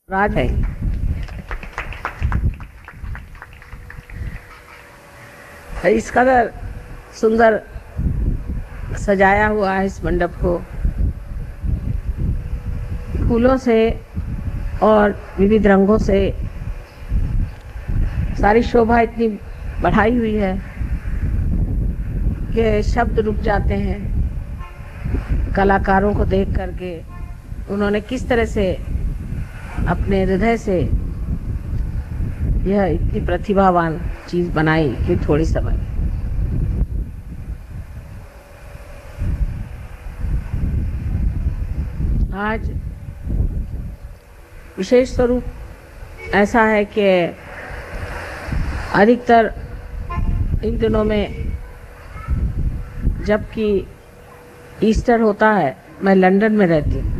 राज है। इस कदर सुंदर सजाया हुआ है इस मंडप को फूलों से और विविध रंगों से। सारी शोभा इतनी बढ़ाई हुई है कि शब्द रुक जाते हैं कलाकारों को देख करके। उन्होंने किस तरह से अपने हृदय से यह इतनी प्रतिभावान चीज बनाई कि थोड़ी समय में। आज विशेष स्वरूप ऐसा है कि अधिकतर इन दिनों में जबकि ईस्टर होता है, मैं लंदन में रहती हूँ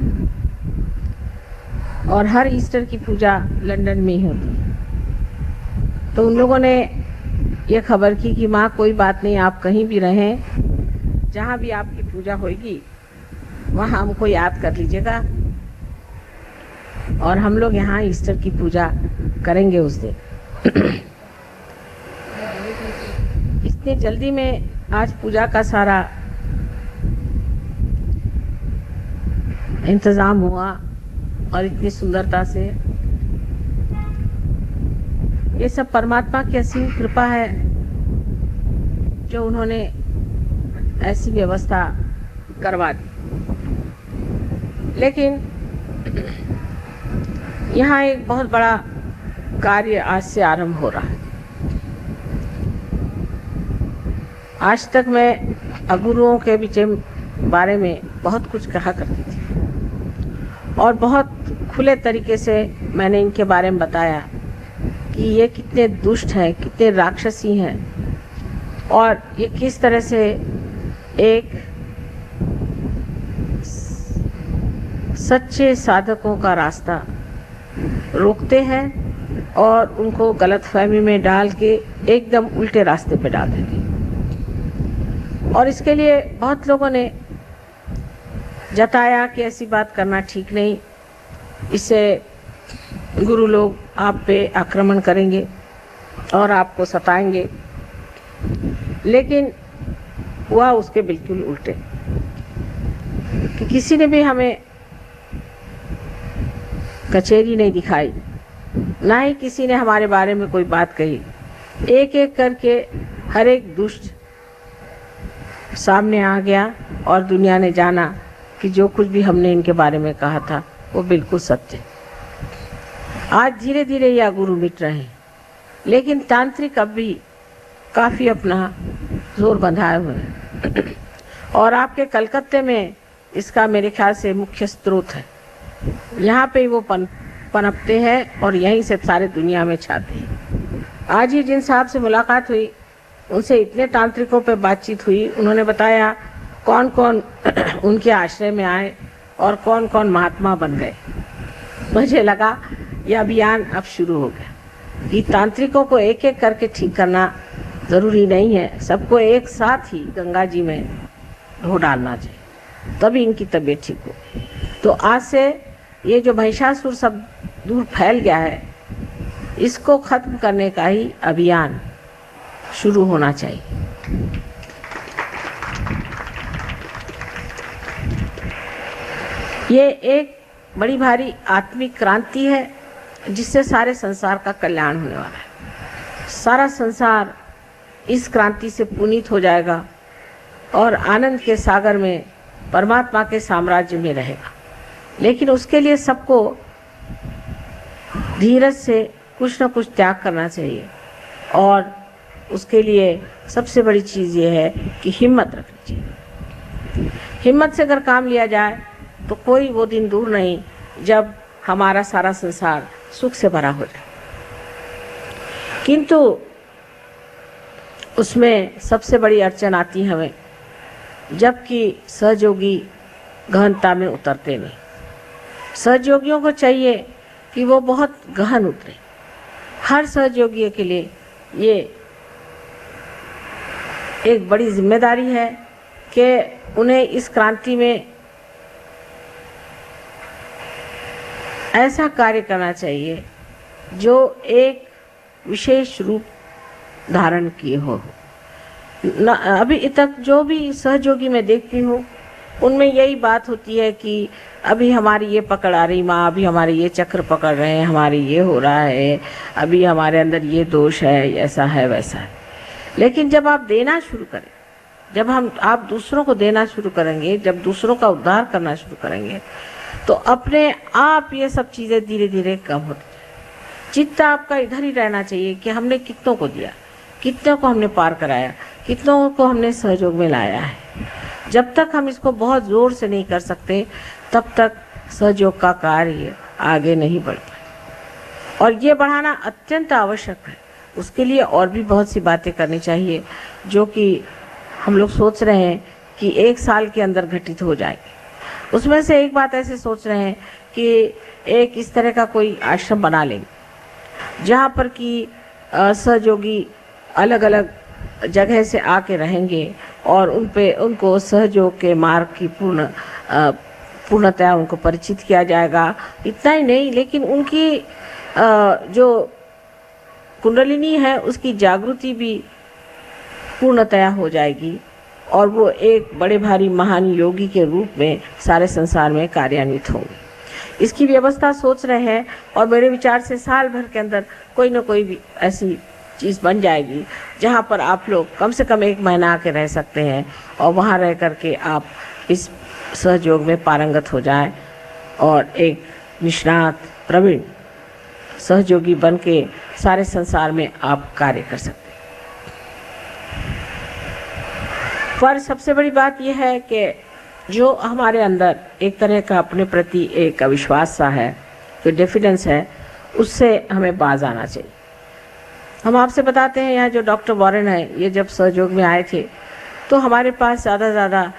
और हर ईस्टर की पूजा लंदन में ही होती है। तो उन लोगों ने ये खबर की कि माँ कोई बात नहीं, आप कहीं भी रहें, जहाँ भी आपकी पूजा होगी वहाँ हमको याद कर लीजिएगा और हम लोग यहाँ ईस्टर की पूजा करेंगे उस दिन। इतनी जल्दी में आज पूजा का सारा इंतजाम हुआ और इतनी सुंदरता से। ये सब परमात्मा की असीम कृपा है जो उन्होंने ऐसी व्यवस्था करवा दी। लेकिन यहाँ एक बहुत बड़ा कार्य आज से आरंभ हो रहा है। आज तक मैं अगुरुओं के बारे में बहुत कुछ कहा करती थी और बहुत खुले तरीके से मैंने इनके बारे में बताया कि ये कितने दुष्ट हैं, कितने राक्षसी हैं और ये किस तरह से एक सच्चे साधकों का रास्ता रोकते हैं और उनको गलतफहमी में डाल के एकदम उल्टे रास्ते पे डाल देते हैं। और इसके लिए बहुत लोगों ने जताया कि ऐसी बात करना ठीक नहीं, इससे गुरु लोग आप पे आक्रमण करेंगे और आपको सताएंगे। लेकिन हुआ उसके बिल्कुल उल्टे कि किसी ने भी हमें कचहरी नहीं दिखाई, ना ही किसी ने हमारे बारे में कोई बात कही। एक एक करके हर एक दुष्ट सामने आ गया और दुनिया ने जाना कि जो कुछ भी हमने इनके बारे में कहा था वो बिल्कुल सत्य। आज धीरे धीरे यह गुरु मिट रहे हैं, लेकिन तांत्रिक अब भी काफ़ी अपना जोर बंधाए हुए हैं और आपके कलकत्ते में इसका मेरे ख्याल से मुख्य स्रोत है। यहाँ पे वो पनपते हैं और यहीं से सारे दुनिया में छाते हैं। आज ही जिन साहब से मुलाकात हुई उनसे इतने तांत्रिकों पे बातचीत हुई, उन्होंने बताया कौन कौन उनके आश्रय में आए और कौन कौन महात्मा बन गए। मुझे लगा यह अभियान अब शुरू हो गया कि तांत्रिकों को एक एक करके ठीक करना ज़रूरी नहीं है, सबको एक साथ ही गंगा जी में धो डालना चाहिए, तभी इनकी तबीयत ठीक हो। तो आज से ये जो महिषासुर सब दूर फैल गया है, इसको खत्म करने का ही अभियान शुरू होना चाहिए। ये एक बड़ी भारी आत्मिक क्रांति है जिससे सारे संसार का कल्याण होने वाला है। सारा संसार इस क्रांति से पुनीत हो जाएगा और आनंद के सागर में परमात्मा के साम्राज्य में रहेगा। लेकिन उसके लिए सबको धीरज से कुछ न कुछ त्याग करना चाहिए और उसके लिए सबसे बड़ी चीज़ ये है कि हिम्मत रखनी चाहिए। हिम्मत से अगर काम लिया जाए तो कोई वो दिन दूर नहीं जब हमारा सारा संसार सुख से भरा हो जाए। किंतु उसमें सबसे बड़ी अड़चन आती है हमें जबकि सहयोगी गहनता में उतरते नहीं। सहयोगियों को चाहिए कि वो बहुत गहन उतरे। हर सहयोगी के लिए ये एक बड़ी जिम्मेदारी है कि उन्हें इस क्रांति में ऐसा कार्य करना चाहिए जो एक विशेष रूप धारण किए हो। अभी तक जो भी सहयोगी मैं देखती हूँ उनमें यही बात होती है कि अभी हमारी ये पकड़ आ रही माँ, अभी हमारे ये चक्र पकड़ रहे हैं, हमारी ये हो रहा है, अभी हमारे अंदर ये दोष है, ऐसा है वैसा है। लेकिन जब आप देना शुरू करें, जब आप दूसरों को देना शुरू करेंगे, जब दूसरों का उद्धार करना शुरू करेंगे, तो अपने आप ये सब चीज़ें धीरे धीरे कम होती है। चित्त आपका इधर ही रहना चाहिए कि हमने कितनों को दिया, कितनों को हमने पार कराया, कितनों को हमने सहयोग में लाया है। जब तक हम इसको बहुत ज़ोर से नहीं कर सकते तब तक सहयोग का कार्य आगे नहीं बढ़ पाए, और ये बढ़ाना अत्यंत आवश्यक है। उसके लिए और भी बहुत सी बातें करनी चाहिए जो कि हम लोग सोच रहे हैं कि 1 साल के अंदर घटित हो जाएगी। उसमें से एक बात ऐसे सोच रहे हैं कि एक इस तरह का कोई आश्रम बना लेंगे जहाँ पर कि सहयोगी अलग अलग जगह से आके रहेंगे और उनको सहयोग के मार्ग की पूर्णतया उनको परिचित किया जाएगा। इतना ही नहीं, लेकिन उनकी जो कुंडलिनी है उसकी जागृति भी पूर्णतया हो जाएगी और वो एक बड़े भारी महान योगी के रूप में सारे संसार में कार्यान्वित होंगे। इसकी व्यवस्था सोच रहे हैं और मेरे विचार से साल भर के अंदर कोई ना कोई भी ऐसी चीज़ बन जाएगी जहाँ पर आप लोग कम से कम 1 महीना आके रह सकते हैं और वहाँ रह करके आप इस सहयोग में पारंगत हो जाएं और एक निष्णात प्रवीण सहयोगी बन के सारे संसार में आप कार्य कर सकते हैं। पर सबसे बड़ी बात यह है कि जो हमारे अंदर एक तरह का अपने प्रति एक अविश्वास सा है, जो डिफिडेंस है, उससे हमें बाज आना चाहिए। हम आपसे बताते हैं, यहाँ जो डॉक्टर वॉरेन है, ये जब सहयोग में आए थे तो हमारे पास ज़्यादा से ज़्यादा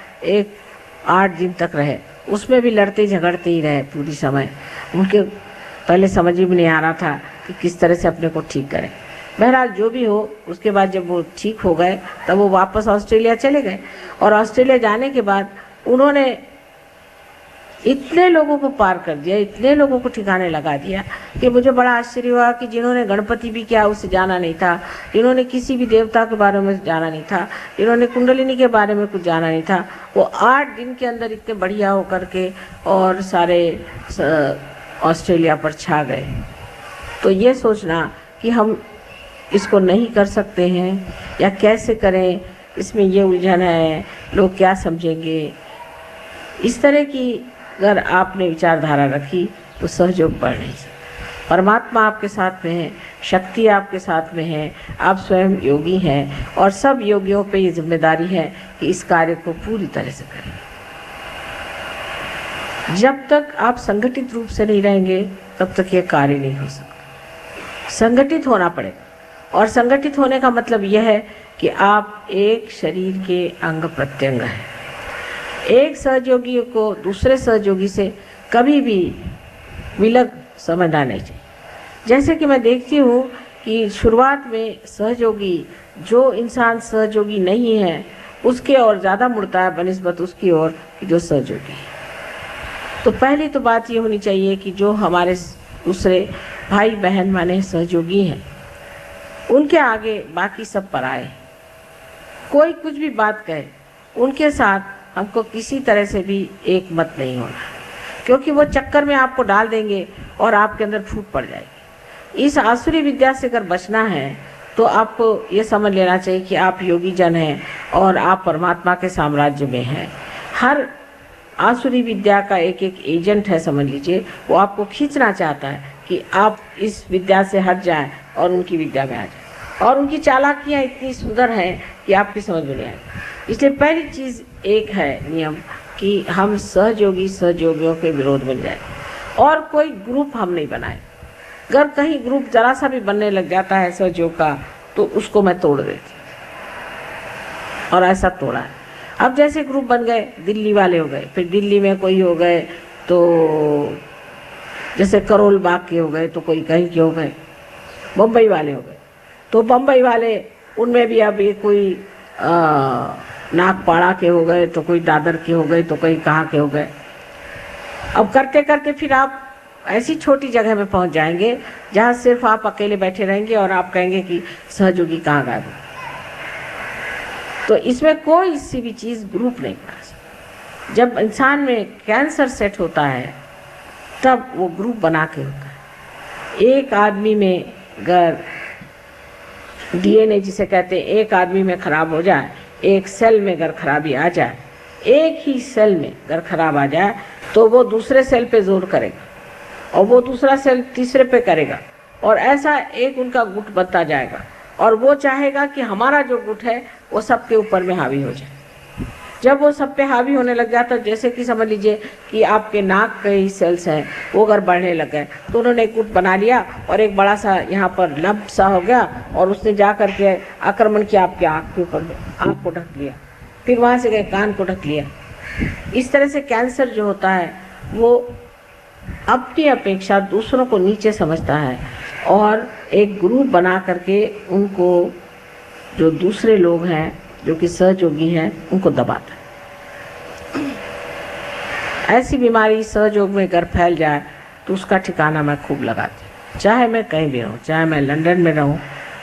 8 दिन तक रहे। उसमें भी लड़ते झगड़ते ही रहे पूरी समय। उनके पहले समझ में नहीं आ रहा था कि किस तरह से अपने को ठीक करें। बहरहाल जो भी हो, उसके बाद जब वो ठीक हो गए तब वो वापस ऑस्ट्रेलिया चले गए और ऑस्ट्रेलिया जाने के बाद उन्होंने इतने लोगों को पार कर दिया, इतने लोगों को ठिकाने लगा दिया कि मुझे बड़ा आश्चर्य हुआ कि जिन्होंने गणपति भी क्या उसे जाना नहीं था, जिन्होंने किसी भी देवता के बारे में जाना नहीं था, जिन्होंने कुंडलिनी के बारे में कुछ जाना नहीं था, वो 8 दिन के अंदर इतने बढ़िया होकर के और सारे ऑस्ट्रेलिया पर छा गए। तो ये सोचना कि हम इसको नहीं कर सकते हैं या कैसे करें, इसमें ये उलझन है, लोग क्या समझेंगे, इस तरह की अगर आपने विचारधारा रखी तो सहयोग बढ़ नहीं सकता। परमात्मा आपके साथ में है, शक्ति आपके साथ में है, आप स्वयं योगी हैं और सब योगियों पे ये जिम्मेदारी है कि इस कार्य को पूरी तरह से करें। जब तक आप संगठित रूप से नहीं रहेंगे तब तक ये कार्य नहीं हो सकता। संगठित होना पड़ेगा और संगठित होने का मतलब यह है कि आप एक शरीर के अंग प्रत्यंग हैं। एक सहयोगी को दूसरे सहयोगी से कभी भी विलग समझना नहीं चाहिए। जैसे कि मैं देखती हूँ कि शुरुआत में सहयोगी, जो इंसान सहयोगी नहीं है उसके ओर ज़्यादा मुड़ता है बनिस्बत उसकी ओर जो सहयोगी है। तो पहली तो बात ये होनी चाहिए कि जो हमारे दूसरे भाई बहन माने सहयोगी हैं उनके आगे बाकी सब पराए। कोई कुछ भी बात कहे उनके साथ हमको किसी तरह से भी एक मत नहीं होना, क्योंकि वो चक्कर में आपको डाल देंगे और आपके अंदर फूट पड़ जाएगी। इस आसुरी विद्या से अगर बचना है तो आपको ये समझ लेना चाहिए कि आप योगी जन हैं और आप परमात्मा के साम्राज्य में हैं। हर आसुरी विद्या का एक एक एजेंट है, समझ लीजिए, वो आपको खींचना चाहता है कि आप इस विद्या से हट जाएं और उनकी विद्या में आ जाएं। और उनकी चालाकियाँ इतनी सुंदर हैं कि आपकी समझ में नहीं आएगी। इसलिए पहली चीज़ एक है नियम कि हम सहयोगियों के विरोध में जाए और कोई ग्रुप हम नहीं बनाए। अगर कहीं ग्रुप जरा सा भी बनने लग जाता है सहयोग का तो उसको मैं तोड़ देती और ऐसा तोड़ा है। अब जैसे ग्रुप बन गए, दिल्ली वाले हो गए, फिर दिल्ली में कोई हो गए तो जैसे करोल बाग के हो गए तो कोई कहीं के हो गए, बम्बई वाले हो गए तो बम्बई वाले, उनमें भी अब ये कोई नागपाड़ा के हो गए तो कोई दादर के हो गए तो कोई कहाँ के हो गए। अब करते करते फिर आप ऐसी छोटी जगह में पहुंच जाएंगे जहां सिर्फ आप अकेले बैठे रहेंगे और आप कहेंगे कि सहयोगी कहाँ गायब हो। तो इसमें कोई सी भी चीज़ ग्रुप नहीं बना सकती। जब इंसान में कैंसर सेट होता है तब वो ग्रुप बना के होता है। एक आदमी में अगर DNA जिसे कहते हैं, एक आदमी में खराब हो जाए, एक सेल में अगर खराबी आ जाए, एक ही सेल में अगर खराब आ जाए तो वो दूसरे सेल पे जोर करेगा और वो दूसरा सेल तीसरे पे करेगा और ऐसा एक उनका गुट बनता जाएगा और वो चाहेगा कि हमारा जो गुट है वो सबके ऊपर में हावी हो जाए। जब वो सब पे हावी होने लग जाता है, जैसे कि समझ लीजिए कि आपके नाक के ही सेल्स हैं वो अगर बढ़ने लग गए तो उन्होंने एक गुट बना लिया और एक बड़ा सा यहाँ पर लंप सा हो गया और उसने जा करके आक्रमण किया आपके आँख के ऊपर में, आँख को ढक लिया, फिर वहाँ से गए कान को ढक लिया। इस तरह से कैंसर जो होता है वो अपनी अपेक्षा दूसरों को नीचे समझता है और एक ग्रुप बना करके उनको, जो दूसरे लोग हैं जो कि सहयोगी हैं, उनको दबाता है। ऐसी बीमारी सहयोग में अगर फैल जाए तो उसका ठिकाना मैं खूब लगाती हूँ। चाहे मैं कहीं भी रहूँ, चाहे मैं लंदन में रहूँ,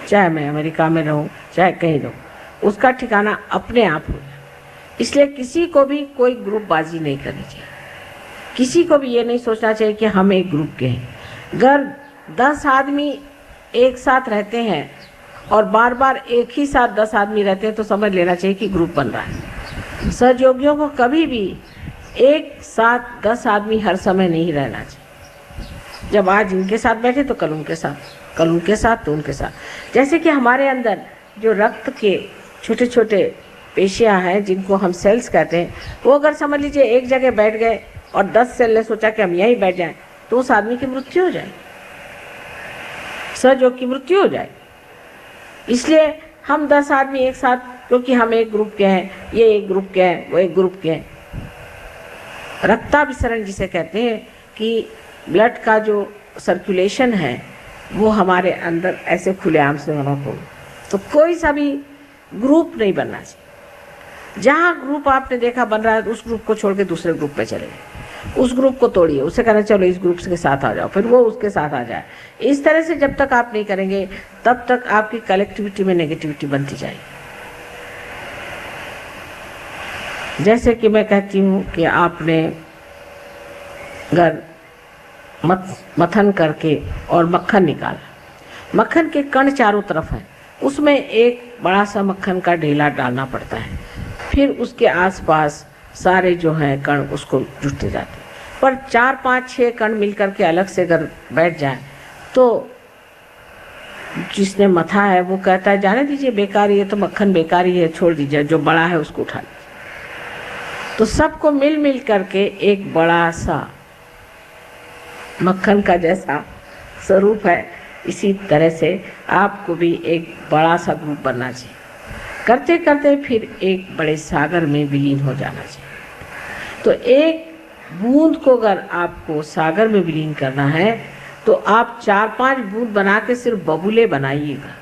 चाहे मैं अमेरिका में रहूँ, चाहे कहीं रहूँ, उसका ठिकाना अपने आप हो जाए। इसलिए किसी को भी कोई ग्रुपबाजी नहीं करनी चाहिए। किसी को भी ये नहीं सोचना चाहिए कि हम एक ग्रुप के हैं। अगर 10 आदमी एक साथ रहते हैं और बार बार एक ही साथ 10 आदमी रहते हैं तो समझ लेना चाहिए कि ग्रुप बन रहा है। सहयोगियों को कभी भी एक साथ 10 आदमी हर समय नहीं रहना चाहिए। जब आज इनके साथ बैठे तो कल उनके साथ, कल उनके साथ तो उनके साथ। जैसे कि हमारे अंदर जो रक्त के छोटे छोटे पेशियाँ हैं जिनको हम सेल्स कहते हैं, वो अगर समझ लीजिए एक जगह बैठ गए और 10 सेल ने सोचा कि हम यहीं बैठ जाएं तो उस आदमी की मृत्यु हो जाए, सहयोग की मृत्यु हो जाए। इसलिए हम 10 आदमी एक साथ, क्योंकि हम एक ग्रुप के हैं, ये एक ग्रुप के हैं, वो एक ग्रुप के हैं। रक्ताभिसरण जिसे कहते हैं कि ब्लड का जो सर्कुलेशन है वो हमारे अंदर ऐसे खुलेआम से होना हो, तो कोई सा भी ग्रुप नहीं बनना चाहिए। जहाँ ग्रुप आपने देखा बन रहा है उस ग्रुप को छोड़ के दूसरे ग्रुप पे चले गए, उस ग्रुप को तोड़िए, उससे कहना चलो इस ग्रुप के साथ आ जाओ, फिर वो उसके साथ आ जाए। इस तरह से जब तक आप नहीं करेंगे तब तक आपकी कलेक्टिविटी में नेगेटिविटी बनती जाएगी। जैसे कि मैं कहती हूँ कि आपने अगर मथन करके और मक्खन निकाला, मक्खन के कण चारों तरफ हैं, उसमें एक बड़ा सा मक्खन का ढेला डालना पड़ता है, फिर उसके आसपास सारे जो हैं कण उसको जुटते जाते हैं। पर 4, 5, 6 कण मिलकर के अलग से अगर बैठ जाए तो जिसने मथा है वो कहता है जाने दीजिए, बेकार, ये तो मक्खन बेकार ही है, छोड़ दीजिए, जो बड़ा है उसको उठा लीजिए। तो सबको मिल मिल करके एक बड़ा सा मक्खन का जैसा स्वरूप है, इसी तरह से आपको भी एक बड़ा सा ग्रुप बनना चाहिए। करते करते फिर एक बड़े सागर में विलीन हो जाना चाहिए। तो एक बूंद को अगर आपको सागर में विलीन करना है तो आप 4-5 बूंद बना के सिर्फ बबूले बनाइएगा।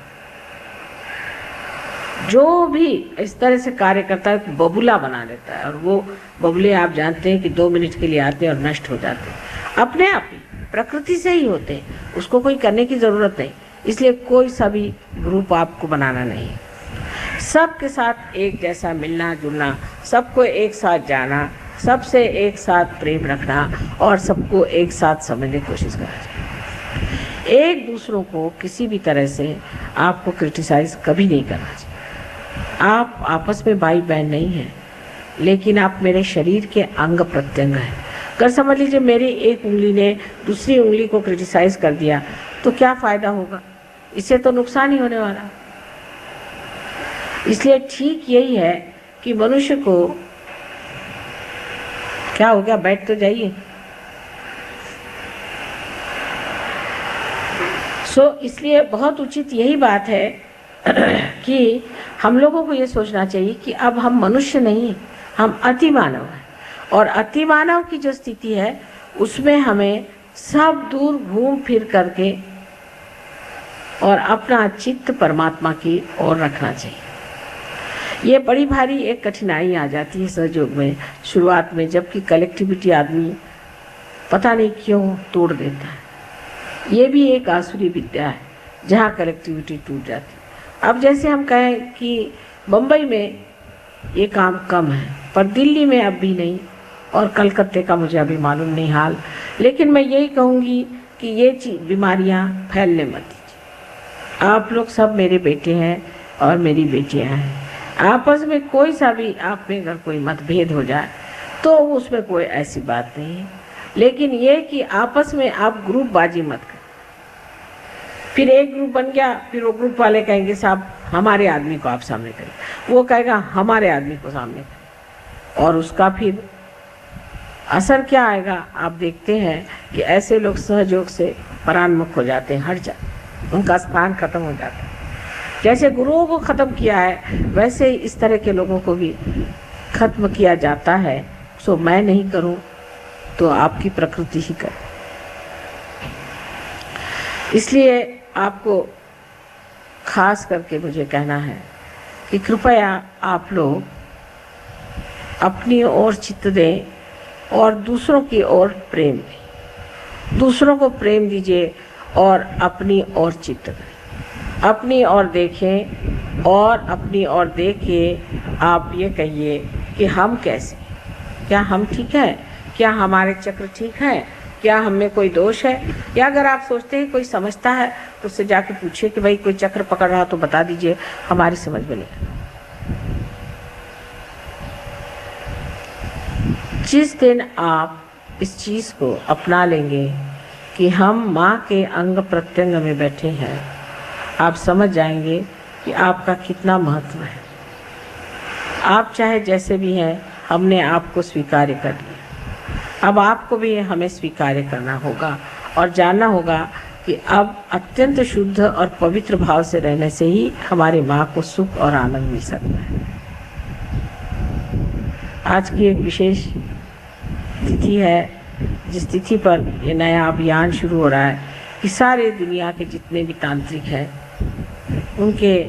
जो भी इस तरह से कार्य करता है बबूला बना लेता है, और वो बबूले आप जानते हैं कि 2 मिनट के लिए आते हैं और नष्ट हो जाते हैं, अपने आप ही प्रकृति से ही होते हैं, उसको कोई करने की ज़रूरत नहीं। इसलिए कोई सा भी ग्रुप आपको बनाना नहीं है। सबके साथ एक जैसा मिलना जुलना, सबको एक साथ जाना, सबसे एक साथ प्रेम रखना और सबको एक साथ समझने की कोशिश करना चाहिए। एक दूसरों को किसी भी तरह से आपको क्रिटिसाइज कभी नहीं करना चाहिए। आप आपस में भाई बहन नहीं हैं, लेकिन आप मेरे शरीर के अंग प्रत्यंग हैं। अगर समझ लीजिए मेरी एक उंगली ने दूसरी उंगली को क्रिटिसाइज कर दिया तो क्या फ़ायदा होगा? इससे तो नुकसान ही होने वाला। इसलिए ठीक यही है कि मनुष्य को, क्या हो गया, बैठ तो जाइए। इसलिए बहुत उचित यही बात है कि हम लोगों को ये सोचना चाहिए कि अब हम मनुष्य नहीं, हम अति मानव हैं, और अति मानव की जो स्थिति है उसमें हमें सब दूर घूम फिर करके और अपना चित्त परमात्मा की ओर रखना चाहिए। ये बड़ी भारी एक कठिनाई आ जाती है सहयोग में शुरुआत में, जबकि कलेक्टिविटी आदमी पता नहीं क्यों तोड़ देता है। ये भी एक आसुरी विद्या है जहाँ कलेक्टिविटी टूट जाती है। अब जैसे हम कहें कि बम्बई में ये काम कम है, पर दिल्ली में अब भी नहीं, और कलकत्ते का मुझे अभी मालूम नहीं हाल, लेकिन मैं यही कहूँगी कि ये बीमारियाँ फैलने मत दीजिए। आप लोग सब मेरे बेटे हैं और मेरी बेटियाँ हैं। आपस में कोई सा भी आप में अगर कोई मतभेद हो जाए तो उसमें कोई ऐसी बात नहीं है, लेकिन ये कि आपस में आप ग्रुपबाजी मत करें। फिर एक ग्रुप बन गया, फिर वो ग्रुप वाले कहेंगे साहब हमारे आदमी को आप सामने करें, वो कहेगा हमारे आदमी को सामने करें, और उसका फिर असर क्या आएगा आप देखते हैं कि ऐसे लोग सहयोग से परान्मुख हो जाते हैं, हट जाते, उनका स्थान खत्म हो जाता है। जैसे गुरुओं को खत्म किया है वैसे ही इस तरह के लोगों को भी खत्म किया जाता है। सो मैं नहीं करूं तो आपकी प्रकृति ही करे। इसलिए आपको खास करके मुझे कहना है कि कृपया आप लोग अपनी ओर चित्त दें और दूसरों की ओर प्रेम दें। दूसरों को प्रेम दीजिए और अपनी ओर चित्त दें। अपनी ओर देखें और अपनी ओर देख के आप ये कहिए कि हम कैसे, क्या हम ठीक हैं, क्या हमारे चक्र ठीक हैं, क्या हम में कोई दोष है, या अगर आप सोचते हैं कोई समझता है तो उससे जाके पूछिए कि भाई कोई चक्र पकड़ रहा तो बता दीजिए, हमारी समझ में नहीं। जिस दिन आप इस चीज़ को अपना लेंगे कि हम माँ के अंग प्रत्यंग में बैठे हैं, आप समझ जाएंगे कि आपका कितना महत्व है। आप चाहे जैसे भी हैं, हमने आपको स्वीकार कर लिया, अब आपको भी हमें स्वीकार करना होगा और जानना होगा कि अब अत्यंत शुद्ध और पवित्र भाव से रहने से ही हमारी माँ को सुख और आनंद मिल सकता है। आज की एक विशेष तिथि है, जिस तिथि पर ये नया अभियान शुरू हो रहा है कि सारे दुनिया के जितने भी तांत्रिक हैं उनके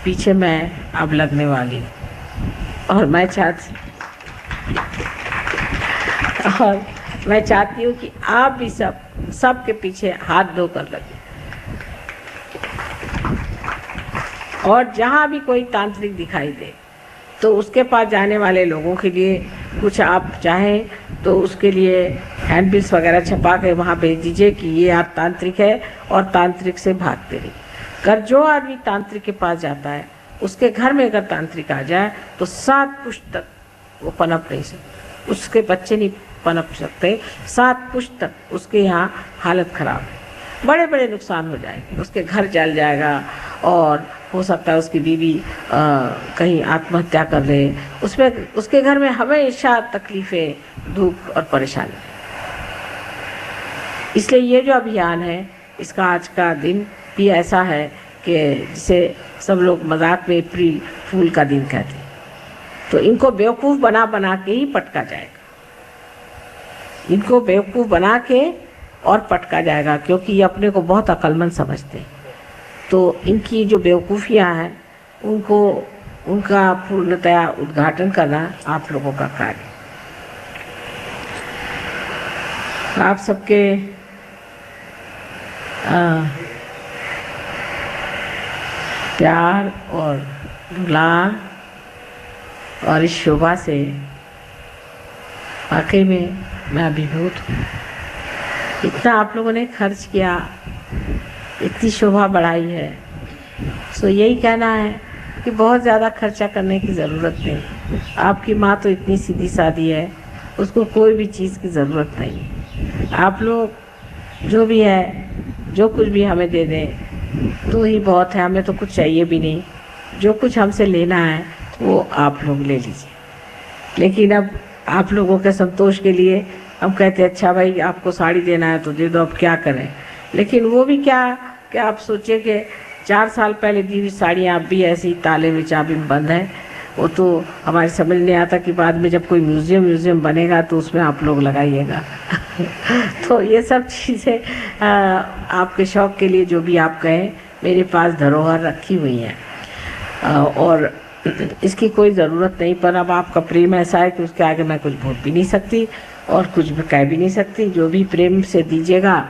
पीछे मैं अब लगने वाली हूँ, और मैं चाहती हूँ कि आप भी सब के पीछे हाथ धोकर लगे, और जहाँ भी कोई तांत्रिक दिखाई दे तो उसके पास जाने वाले लोगों के लिए कुछ आप चाहें तो उसके लिए हैंडबिल्स वगैरह छपा के वहाँ भेज दीजिए कि ये आप तांत्रिक है और तांत्रिक से भागते रहिए। अगर जो आदमी तांत्रिक के पास जाता है उसके घर में अगर तांत्रिक आ जाए तो 7 पुश्त तक वो पनप नहीं सकते, उसके बच्चे नहीं पनप सकते, 7 पुश्त तक उसके यहाँ हालत खराब है, बड़े बड़े नुकसान हो जाएंगे, उसके घर जल जाएगा और हो सकता है उसकी बीवी कहीं आत्महत्या कर ले, उसमें उसके घर में हमेशा तकलीफ़ें, दुख और परेशानी। इसलिए ये जो अभियान है इसका आज का दिन भी ऐसा है कि जिसे सब लोग मजाक में अप्रैल फूल का दिन कहते हैं, तो इनको बेवकूफ़ बना के ही पटका जाएगा, इनको बेवकूफ़ बना के और पटका जाएगा, क्योंकि ये अपने को बहुत अक्लमंद समझते हैं। तो इनकी जो बेवकूफ़ियाँ हैं उनको उनका पूर्णतया उद्घाटन करना आप लोगों का कार्य। आप सबके प्यार और दुलार और इस शोभा से वाकई में मैं अभिभूत हूँ। इतना आप लोगों ने खर्च किया, इतनी शोभा बढ़ाई है, सो यही कहना है कि बहुत ज़्यादा खर्चा करने की ज़रूरत नहीं। आपकी माँ तो इतनी सीधी सादी है, उसको कोई भी चीज़ की ज़रूरत नहीं। आप लोग जो भी है, जो कुछ भी हमें दे दें तो ही बहुत है, हमें तो कुछ चाहिए भी नहीं। जो कुछ हमसे लेना है वो आप लोग ले लीजिए, लेकिन अब आप लोगों के संतोष के लिए हम कहते हैं अच्छा भाई आपको साड़ी देना है तो दे दो, अब क्या करें। लेकिन वो भी क्या आप सोचिए कि 4 साल पहले दी हुई साड़ियाँ अब भी ऐसी ताले में चाबी में बंद है। वो तो हमारे समझ नहीं आता कि बाद में जब कोई म्यूज़ियम बनेगा तो उसमें आप लोग लगाइएगा। तो ये सब चीज़ें आपके शौक़ के लिए जो भी आप कहें, मेरे पास धरोहर रखी हुई हैं और इसकी कोई ज़रूरत नहीं, पर अब आपका प्रेम ऐसा है कि उसके आगे मैं कुछ बोल भी नहीं सकती और कुछ भी कह भी नहीं सकती। जो भी प्रेम से दीजिएगा,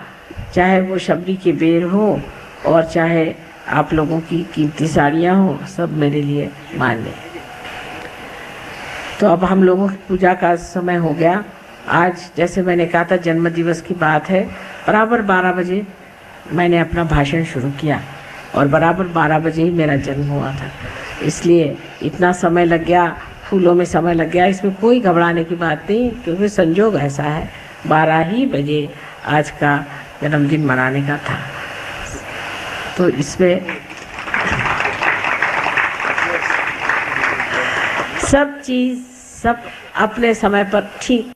चाहे वो शबरी के बेर हो और चाहे आप लोगों की कीमती साड़ियाँ हो, सब मेरे लिए मान्य है। तो अब हम लोगों की पूजा का समय हो गया। आज जैसे मैंने कहा था जन्म दिवस की बात है, बराबर 12 बजे मैंने अपना भाषण शुरू किया और बराबर 12 बजे ही मेरा जन्म हुआ था, इसलिए इतना समय लग गया, फूलों में समय लग गया। इसमें कोई घबराने की बात नहीं, क्योंकि संजोग ऐसा है 12 ही बजे आज का जन्मदिन मनाने का था। तो इसमें सब चीज़ सब अपने समय पर ठीक